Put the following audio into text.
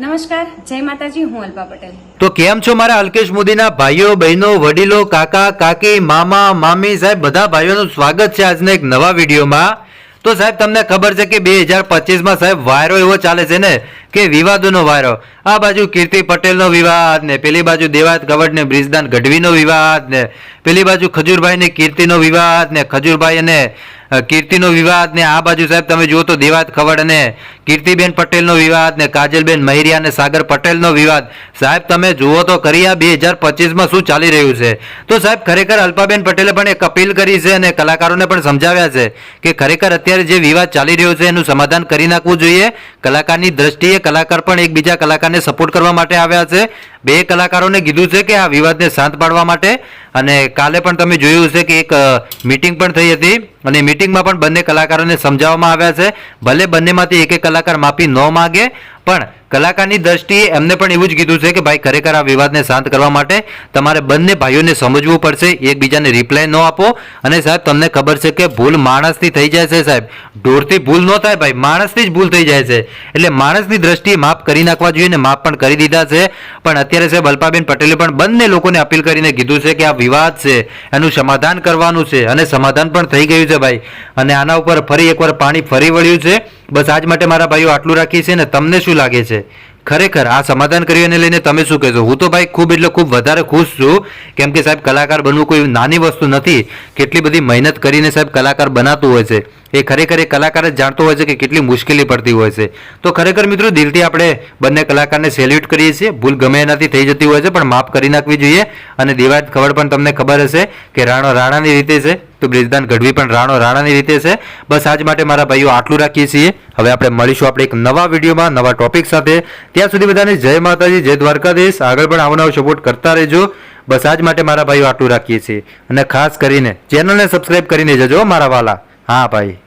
નમસ્કાર, જય માતાજી. હું અલ્પા પટેલ. તો કેમ છો મારા અલ્કેશ મોદીના ભાઈઓ બહેનો વડીલો કાકા કાકી મામા મામી સાહેબ બધા ભાઈઓનું સ્વાગત છે આજના એક નવા વિડીયોમાં. તો સાહેબ તમને ખબર છે કે 2025માં સાહેબ વાયરો એવો ચાલે છે ને કે વિવાદોનો વાયરો. આ બાજુ કીર્તિ પટેલનો વિવાદ ને પેલી બાજુ દેવાયત ગવડ ને બ્રિજદાન ગઢવીનો વિવાદ ને પેલી બાજુ ખજૂરભાઈ ને કીર્તિનો વિવાદ ને ખજૂરભાઈ અને કીર્તિનો વિવાદ ને આ બાજુ સાહેબ તમે જુઓ તો દેવાયત ખવડ અને કીર્તિબેન પટેલનો વિવાદ ને કાજલબેન મહેરિયા અને સાગર પટેલનો વિવાદ. સાહેબ તમે જુઓ તો ખરી આ 2025માં શું ચાલી રહ્યું છે. તો સાહેબ ખરેખર અલ્પાબેન પટેલે પણ એક અપીલ કરી છે અને કલાકારોને પણ સમજાવ્યા છે કે ખરેખર અત્યારે જે વિવાદ ચાલી રહ્યો છે એનું સમાધાન કરી નાખવું જોઈએ. કલાકારની દ્રષ્ટિએ કલાકાર પણ એકબીજા કલાકારને સપોર્ટ કરવા માટે આવ્યા છે. બે કલાકારોને કીધું છે કે આ વિવાદને શાંત પાડવા માટે. અને કાલે પણ તમે જોયું છે કે એક મીટિંગ પણ થઈ હતી અને મીટિંગમાં પણ બંને કલાકારોને સમજાવવામાં આવ્યા છે. ભલે બંનેમાંથી એક કલાકાર માફી ન માગે પણ કલાકારની દ્રષ્ટિએ એમને પણ એવું જ કીધું છે કે ભાઈ ખરેખર આ વિવાદને શાંત કરવા માટે તમારે બંને ભાઈઓને સમજવું પડશે, એકબીજાને રિપ્લાય ન આપો. અને સાહેબ તમને ખબર છે કે ભૂલ માણસથી થઈ જાય છે સાહેબ, ઢોરથી ભૂલ ન થાય ભાઈ, માણસથી જ ભૂલ થઈ જાય છે. એટલે માણસની દ્રષ્ટિએ માફ કરી નાખવા જોઈએ ને માફ પણ કરી દીધા છે. પણ અત્યારે સાહેબ અલ્પાબેન પટેલે પણ બંને લોકોને અપીલ કરીને કીધું છે કે આ વિવાદ છે એનું સમાધાન કરવાનું છે અને સમાધાન પણ થઈ ગયું છે ભાઈ. અને આના ઉપર ફરી એકવાર પાણી ફરી વળ્યું છે. બસ આજ માટે મારા ભાઈઓ આટલું રાખીએ છીએ. ને તમને શું લાગે છે ખરેખર આ સમાધાન કર્યું એને લઈને તમે શું કહેશો? હું તો ભાઈ ખૂબ એટલે ખૂબ વધારે ખુશ છું, કેમ કે સાહેબ કલાકાર બનવું કોઈ નાની વસ્તુ નથી. કેટલી બધી મહેનત કરીને સાહેબ કલાકાર બનાતું હોય છે એ ખરેખર એ કલાકાર જ જાણતો હોય છે કે કેટલી મુશ્કેલી પડતી હોય છે. તો ખરેખર મિત્રો દિલથી આપણે બંને કલાકારને સેલ્યુટ કરીએ છીએ. ભૂલ ગમે એનાથી થઈ જતી હોય છે પણ માફ કરી નાખવી જોઈએ. અને દેવાયત ખબર પણ તમને ખબર હશે કે રાણો રાણાની રીતે છે તો બ્રિજદાન ગઢવી પણ રાણો રાણાની રીતે છે. બસ આજ માટે મારા ભાઈઓ આટલું રાખીએ છીએ. હવે આપણે મળીશું આપણે એક નવા વિડીયોમાં નવા ટોપિક સાથે. ત્યાં સુધી બધાને જય માતાજી, જય દ્વારકાધીશ. આગળ પણ આવો નવો સપોર્ટ કરતા રહેજો. બસ આજ માટે મારા ભાઈઓ આટલું રાખીએ છીએ. અને ખાસ કરીને ચેનલને સબસ્ક્રાઇબ કરીને જજો મારા વાલા. હા ભાઈ.